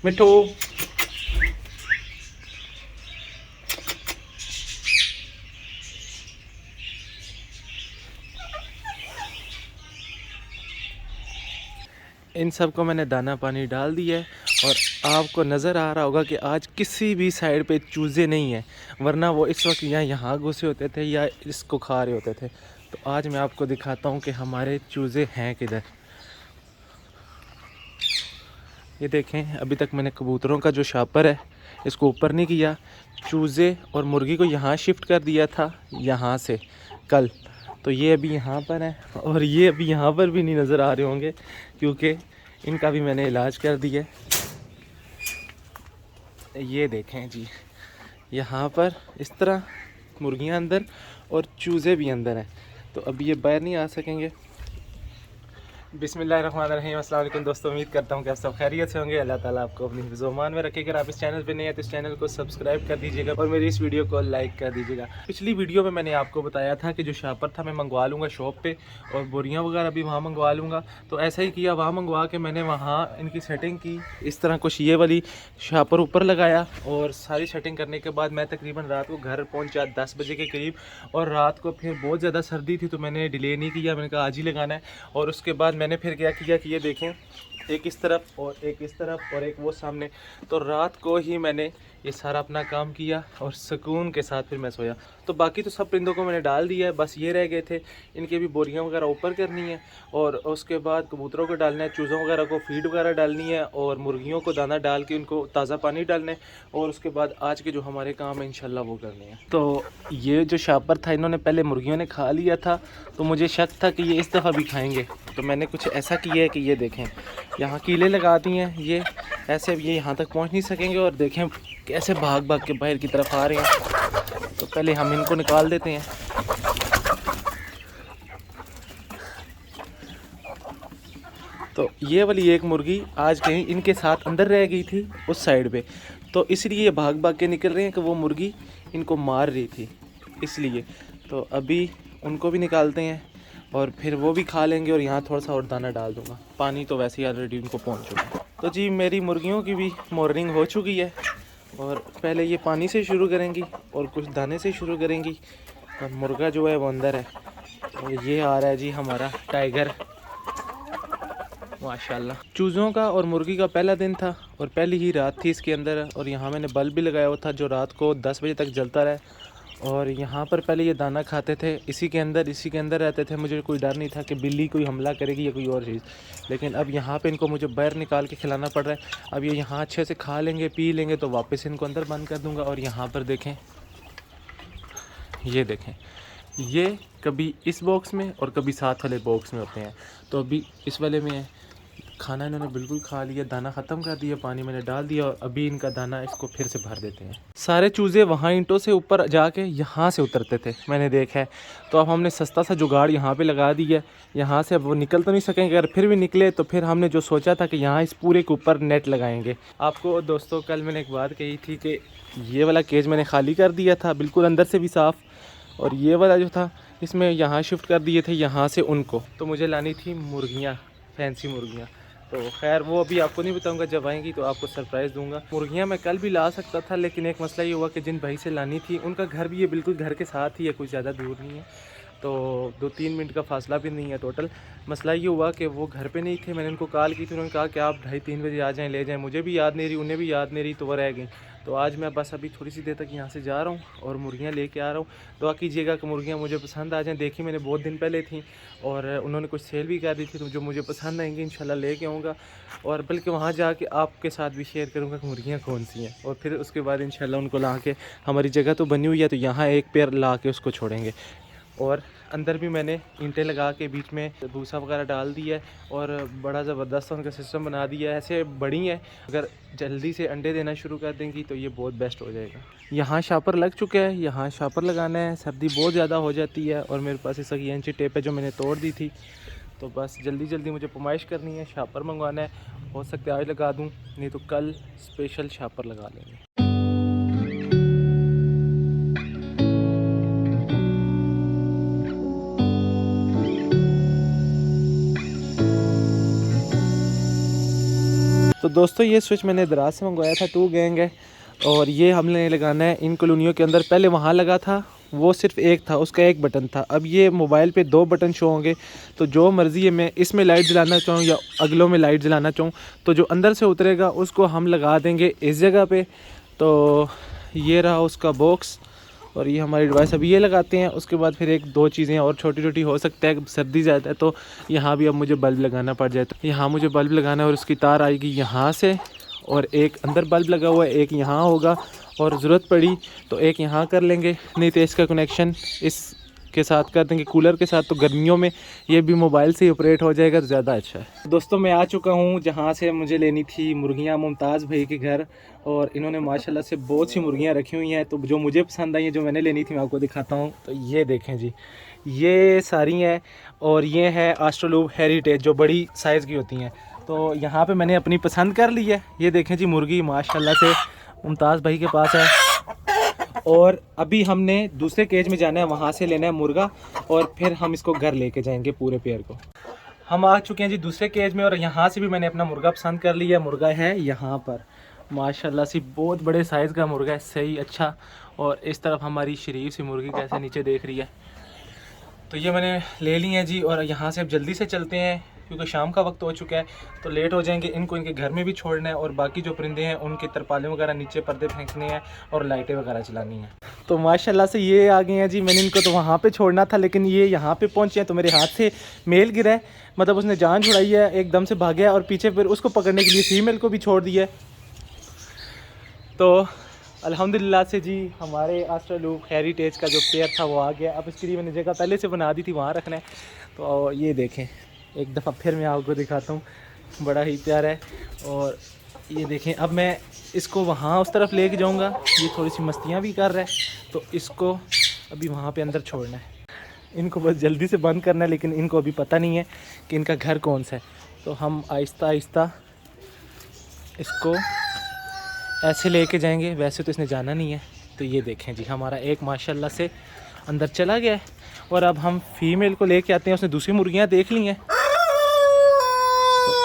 मिठू इन सब को मैंने दाना पानी डाल दिया है और आपको नज़र आ रहा होगा कि आज किसी भी साइड पे चूज़े नहीं हैं, वरना वो इस वक्त यहाँ घुसे होते थे या इसको खा रहे होते थे। तो आज मैं आपको दिखाता हूँ कि हमारे चूज़े हैं किधर। ये देखें, अभी तक मैंने कबूतरों का जो शापर है इसको ऊपर नहीं किया, चूज़े और मुर्गी को यहाँ शिफ्ट कर दिया था यहाँ से कल। तो ये अभी यहाँ पर है और ये अभी यहाँ पर भी नहीं नज़र आ रहे होंगे क्योंकि इनका भी मैंने इलाज कर दिया। ये देखें जी, यहाँ पर इस तरह मुर्गियाँ अंदर और चूज़े भी अंदर हैं, तो अभी ये बाहर नहीं आ सकेंगे। बिस्मिल्लाहिर्रहमानिर्रहीम। अस्सलाम वालेकुम दोस्तों, उम्मीद करता हूँ कि आप सब खैरियत से होंगे। अल्लाह ताला आपको अपनी हिफ्ज़-ओ-मान में रखे। अगर आप इस चैनल पे नए हैं तो इस चैनल को सब्सक्राइब कर दीजिएगा और मेरी इस वीडियो को लाइक कर दीजिएगा। पिछली वीडियो में मैंने आपको बताया था कि जो शापर था मैं मंगवा लूँगा शॉप पे और बोरियाँ वगैरह भी वहाँ मंगवा लूँगा। तो ऐसा ही किया, वहाँ मंगवा के मैंने वहाँ इनकी सेटिंग की। इस तरह कुछ ये वाली शापर ऊपर लगाया और सारी सेटिंग करने के बाद मैं तकरीबन रात को घर पहुँचा 10 बजे के करीब। और रात को फिर बहुत ज़्यादा सर्दी थी तो मैंने डिले नहीं किया, मैंने कहा आज ही लगाना है। और उसके बाद मैंने फिर क्या किया कि ये देखें, एक इस तरफ और एक इस तरफ और एक वो सामने। तो रात को ही मैंने ये सारा अपना काम किया और सुकून के साथ फिर मैं सोया। तो बाकी तो सब परिंदों को मैंने डाल दिया है, बस ये रह गए थे, इनके भी बोरियां वगैरह ऊपर करनी है और उसके बाद कबूतरों को डालना है, चूज़ों वगैरह को फीड वगैरह डालनी है और मुर्गियों को दाना डाल के उनको ताज़ा पानी डालना है और उसके बाद आज के जो हमारे काम है इंशाल्लाह वो करने हैं। तो ये जो शापर था इन्होंने पहले मुर्गियों ने खा लिया था, तो मुझे शक था कि ये इस दफ़ा भी खाएँगे। तो मैंने कुछ ऐसा किया है कि ये देखें, यहाँ कीले लगा दी हैं, ये ऐसे ये यहाँ तक पहुँच नहीं सकेंगे और देखें कैसे भाग भाग के बाहर की तरफ आ रहे हैं। तो पहले हम इनको निकाल देते हैं। तो ये वाली एक मुर्गी आज कहीं इनके साथ अंदर रह गई थी उस साइड पे, तो इसलिए भाग भाग के निकल रहे हैं कि वो मुर्गी इनको मार रही थी इसलिए। तो अभी उनको भी निकालते हैं और फिर वो भी खा लेंगे और यहाँ थोड़ा सा और दाना डाल दूँगा। पानी तो वैसे ही ऑलरेडी उनको पहुँच चुका है। तो जी मेरी मुर्गियों की भी मॉर्निंग हो चुकी है और पहले ये पानी से शुरू करेंगी और कुछ दाने से शुरू करेंगी। और मुर्गा जो है वो अंदर है और ये आ रहा है जी हमारा टाइगर, माशाल्लाह। चूज़ों का और मुर्गी का पहला दिन था और पहली ही रात थी इसके अंदर। और यहाँ मैंने बल्ब भी लगाया हुआ था जो रात को 10 बजे तक जलता रहे। और यहाँ पर पहले ये दाना खाते थे, इसी के अंदर रहते थे। मुझे कोई डर नहीं था कि बिल्ली कोई हमला करेगी या कोई और चीज़, लेकिन अब यहाँ पे इनको मुझे बाहर निकाल के खिलाना पड़ रहा है। अब ये यहाँ अच्छे से खा लेंगे पी लेंगे तो वापस इनको अंदर बंद कर दूँगा। और यहाँ पर देखें, ये देखें, ये कभी इस बॉक्स में और कभी साथ वाले बॉक्स में होते हैं। तो अभी इस वाले में है। खाना इन्होंने बिल्कुल खा लिया, दाना ख़त्म कर दिया, पानी मैंने डाल दिया और अभी इनका दाना इसको फिर से भर देते हैं। सारे चूज़े वहाँ ईंटों से ऊपर जाके यहाँ से उतरते थे, मैंने देखा है। तो अब हमने सस्ता सा जुगाड़ यहाँ पे लगा दिया है। यहाँ से अब वो निकल तो नहीं सकेंगे, अगर फिर भी निकले तो फिर हमने जो सोचा था कि यहाँ इस पूरे के ऊपर नेट लगाएंगे। आपको दोस्तों कल मैंने एक बात कही थी कि ये वाला केज मैंने खाली कर दिया था बिल्कुल अंदर से भी साफ़, और ये वाला जो था इसमें यहाँ शिफ्ट कर दिए थे यहाँ से उनको। तो मुझे लानी थी मुर्गियाँ, फैंसी मुर्गियाँ। तो खैर वो अभी आपको नहीं बताऊंगा, जब आएंगी तो आपको सरप्राइज़ दूंगा। मुर्गियाँ मैं कल भी ला सकता था, लेकिन एक मसला ये हुआ कि जिन भाई से लानी थी उनका घर भी ये बिल्कुल घर के साथ ही है, कुछ ज़्यादा दूर नहीं है। तो 2-3 मिनट का फासला भी नहीं है टोटल। मसला ये हुआ कि वो घर पे नहीं थे। मैंने उनको कॉल की थी, उन्होंने कहा कि आप 2:30-3 बजे आ जाएं ले जाएं। मुझे भी याद नहीं रही, उन्हें भी याद नहीं रही, तो वो रह गई। तो आज मैं बस अभी थोड़ी सी देर तक यहाँ से जा रहा हूँ और मुर्गियाँ लेके आ रहा हूँ। दुआ कीजिएगा कि मुर्गियाँ मुझे पसंद आ जाएँ। देखी मैंने बहुत दिन पहले थी और उन्होंने कुछ सेल भी कर दी थी, तो जो मुझे पसंद आएंगी इंशाल्लाह लेके आऊँगा। और बल्कि वहाँ जाके आपके साथ भी शेयर करूँगा कि मुर्गियाँ कौन सी हैं। और फिर उसके बाद इंशाल्लाह उनको ला के, हमारी जगह तो बनी हुई है तो यहाँ एक पेयर ला के उसको छोड़ेंगे। और अंदर भी मैंने ईंटें लगा के बीच में भूसा वगैरह डाल दिया है और बड़ा ज़बरदस्त उनका सिस्टम बना दिया है। ऐसे बड़ी हैं, अगर जल्दी से अंडे देना शुरू कर देंगी तो ये बहुत बेस्ट हो जाएगा। यहाँ शापर लग चुका है, यहाँ शापर लगाना है। सर्दी बहुत ज़्यादा हो जाती है और मेरे पास इस इंची टेप है जो मैंने तोड़ दी थी, तो बस जल्दी जल्दी मुझे पमाइश करनी है, शापर मंगवाना है। हो सकता है आज लगा दूँ, नहीं तो कल स्पेशल शापर लगा लेंगे। तो दोस्तों ये स्विच मैंने दराज से मंगवाया था, 2 गैंग है और ये हमने लगाना है इन कॉलोनियों के अंदर। पहले वहाँ लगा था, वो सिर्फ एक था, उसका एक बटन था। अब ये मोबाइल पे 2 बटन शो होंगे, तो जो मर्ज़ी है मैं इसमें लाइट जलाना चाहूँ या अगलों में लाइट जलाना चाहूँ, तो जो अंदर से उतरेगा उसको हम लगा देंगे इस जगह पे। तो ये रहा उसका बॉक्स और ये हमारी डिवाइस। अभी ये लगाते हैं, उसके बाद फिर 1-2 चीज़ें और छोटी छोटी हो सकता है, सर्दी ज़्यादा है तो यहाँ भी अब मुझे बल्ब लगाना पड़ जाए। तो यहाँ मुझे बल्ब लगाना है और उसकी तार आएगी यहाँ से, और एक अंदर बल्ब लगा हुआ है, एक यहाँ होगा, और ज़रूरत पड़ी तो एक यहाँ कर लेंगे, नहीं तो इसका कनेक्शन इस के साथ कर देंगे कूलर के साथ। तो गर्मियों में ये भी मोबाइल से ही ऑपरेट हो जाएगा तो ज़्यादा अच्छा है। दोस्तों मैं आ चुका हूँ जहाँ से मुझे लेनी थी मुर्गियाँ, मुमताज़ भाई के घर, और इन्होंने माशाल्लाह से बहुत सी मुर्गियाँ रखी हुई हैं। तो जो मुझे पसंद आई हैं, जो मैंने लेनी थी, मैं आपको दिखाता हूँ। तो ये देखें जी, ये सारी हैं, और ये है ऑस्ट्रेलूब हेरिटेज जो बड़ी साइज़ की होती हैं। तो यहाँ पे मैंने अपनी पसंद कर ली है। ये देखें जी, मुर्गी माशाल्लाह से मुमताज़ भाई के पास है। और अभी हमने दूसरे केज में जाना है, वहाँ से लेना है मुर्गा, और फिर हम इसको घर लेके जाएंगे पूरे पेयर को। हम आ चुके हैं जी दूसरे केज में, और यहाँ से भी मैंने अपना मुर्गा पसंद कर लिया। मुर्गा है यहाँ पर माशाल्लाह से बहुत बड़े साइज़ का मुर्गा है, सही अच्छा। और इस तरफ हमारी शरीफ सी मुर्गी कैसे नीचे देख रही है। तो ये मैंने ले ली है जी, और यहाँ से अब जल्दी से चलते हैं क्योंकि शाम का वक्त हो चुका है, तो लेट हो जाएंगे। इनको इनके घर में भी छोड़ना है, और बाकी जो परिंदे हैं उनके तरपालें वगैरह नीचे पर्दे फेंकने हैं और लाइटें वगैरह चलानी हैं। तो माशाल्लाह से ये आ गए हैं जी। मैंने इनको तो वहाँ पे छोड़ना था, लेकिन ये यहाँ पे पहुँचे हैं, तो मेरे हाथ से मेल गिरा है, मतलब उसने जान छुड़ाई है, एकदम से भाग गया, और पीछे फिर उसको पकड़ने के लिए फीमेल को भी छोड़ दिया है। तो अल्हम्दुलिल्लाह से जी हमारे ऑस्ट्रेलूब हेरिटेज का जो पेयर था वो आ गया। अब इसके लिए मैंने जगह पहले से बना दी थी, वहाँ रखना है। तो ये देखें, एक दफ़ा फिर मैं आपको दिखाता हूँ, बड़ा ही प्यारा है। और ये देखें, अब मैं इसको वहाँ उस तरफ लेके जाऊँगा, ये थोड़ी सी मस्तियाँ भी कर रहा है, तो इसको अभी वहाँ पे अंदर छोड़ना है। इनको बस जल्दी से बंद करना है, लेकिन इनको अभी पता नहीं है कि इनका घर कौन सा है। तो हम आहिस्ता आहिस्ता इसको ऐसे लेके जाएंगे, वैसे तो इसने जाना नहीं है। तो ये देखें जी, हमारा एक माशाल्लाह से अंदर चला गया है, और अब हम फीमेल को लेके आते हैं। उसने दूसरी मुर्गियाँ देख ली हैं,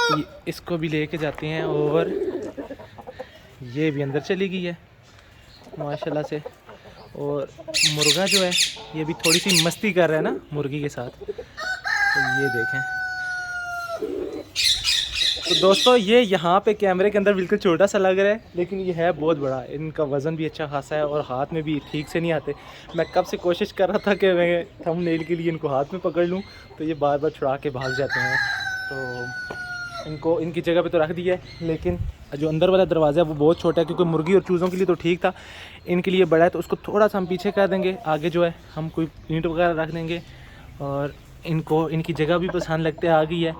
तो इसको भी लेके जाते हैं, और ये भी अंदर चली गई है माशाल्लाह से। और मुर्गा जो है ये भी थोड़ी सी मस्ती कर रहा है ना मुर्गी के साथ। तो ये देखें। तो दोस्तों ये यहाँ पे कैमरे के अंदर बिल्कुल छोटा सा लग रहा है, लेकिन ये है बहुत बड़ा। इनका वज़न भी अच्छा खासा है, और हाथ में भी ठीक से नहीं आते। मैं कब से कोशिश कर रहा था कि मैं थंबनेल के लिए इनको हाथ में पकड़ लूँ, तो ये बार बार छुड़ा के भाग जाते हैं। तो इनको इनकी जगह पे तो रख दिया है, लेकिन जो अंदर वाला दरवाज़ा है वो बहुत छोटा है, क्योंकि मुर्गी और चूज़ों के लिए तो ठीक था, इनके लिए बड़ा है। तो उसको थोड़ा सा हम पीछे कर देंगे, आगे जो है हम कोई ईंट वगैरह रख देंगे। और इनको इनकी जगह भी पसंद लगते आ गई है।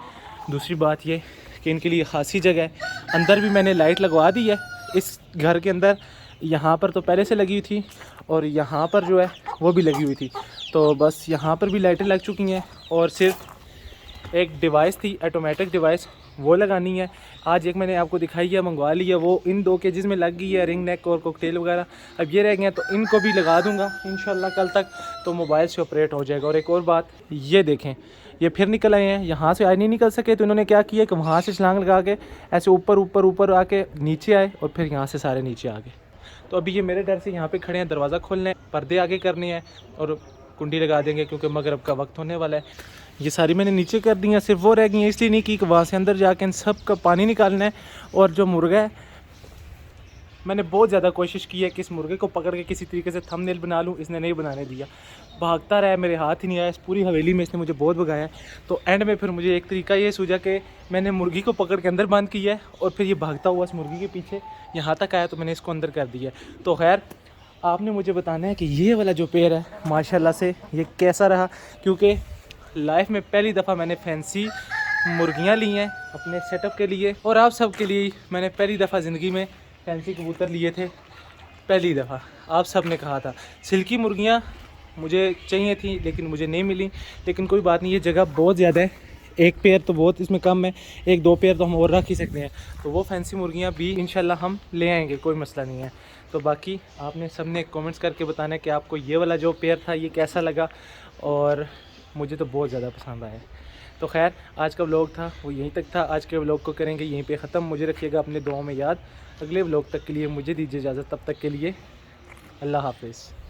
दूसरी बात ये कि इनके लिए ख़ासी जगह है। अंदर भी मैंने लाइट लगवा दी है इस घर के अंदर। यहाँ पर तो पहले से लगी हुई थी, और यहाँ पर जो है वो भी लगी हुई थी। तो बस यहाँ पर भी लाइटें लग चुकी हैं, और सिर्फ एक डिवाइस थी ऑटोमेटिक डिवाइस, वो लगानी है। आज एक मैंने आपको दिखाई है, मंगवा ली है, वो इन 2 केजेस में लग गई है, रिंग नेक और कॉकटेल वगैरह। अब ये रह गए हैं, तो इनको भी लगा दूंगा इंशाल्लाह कल तक, तो मोबाइल से ऑपरेट हो जाएगा। और एक और बात, ये देखें, ये फिर निकल आए हैं। यहाँ से आज नहीं निकल सके, तो इन्होंने क्या किया कि वहाँ से छलांग लगा के ऐसे ऊपर ऊपर ऊपर आके नीचे आए, और फिर यहाँ से सारे नीचे आ गए। तो अभी ये मेरे डर से यहाँ पे खड़े हैं, दरवाज़ा खोलना है, पर्दे आगे करने हैं, और कुंडी लगा देंगे क्योंकि मगरब का वक्त होने वाला है। ये सारी मैंने नीचे कर दी हैं, सिर्फ वो रह गई हैं, इसलिए नहीं कि वहाँ से अंदर जाके इन सब का पानी निकालना है। और जो मुर्गा है, मैंने बहुत ज़्यादा कोशिश की है कि इस मुर्गे को पकड़ के किसी तरीके से थंबनेल बना लूँ, इसने नहीं बनाने दिया, भागता रहा, मेरे हाथ ही नहीं आया। इस पूरी हवेली में इसने मुझे बहुत भगाया। तो एंड में फिर मुझे एक तरीका ये सूझा कि मैंने मुर्गी को पकड़ के अंदर बंद किया है, और फिर ये भागता हुआ इस मुर्गी के पीछे यहाँ तक आया, तो मैंने इसको अंदर कर दिया। तो खैर आपने मुझे बताना है कि ये वाला जो पेयर है माशाल्लाह से ये कैसा रहा, क्योंकि लाइफ में पहली दफ़ा मैंने फैंसी मुर्गियाँ ली हैं अपने सेटअप के लिए, और आप सब के लिए मैंने पहली दफ़ा ज़िंदगी में फैंसी कबूतर लिए थे। पहली दफ़ा आप सब ने कहा था सिल्की मुर्गियाँ मुझे चाहिए थी, लेकिन मुझे नहीं मिली। लेकिन कोई बात नहीं, ये जगह बहुत ज़्यादा है, एक पेयर तो बहुत इसमें कम है, 1-2 पेयर तो हम और रख ही सकते हैं। तो वो फैंसी मुर्गियाँ भी इंशाल्लाह हम ले आएंगे, कोई मसला नहीं है। तो बाकी आपने सबने कमेंट्स करके बताना है कि आपको ये वाला जो पेयर था ये कैसा लगा, और मुझे तो बहुत ज़्यादा पसंद आया। तो खैर आज का व्लॉग था वो यहीं तक था। आज के व्लॉग को करेंगे यहीं पे ख़त्म। मुझे रखिएगा अपने दुआओं में याद। अगले व्लॉग तक के लिए मुझे दीजिए इजाज़त। तब तक के लिए अल्लाह हाफिज़।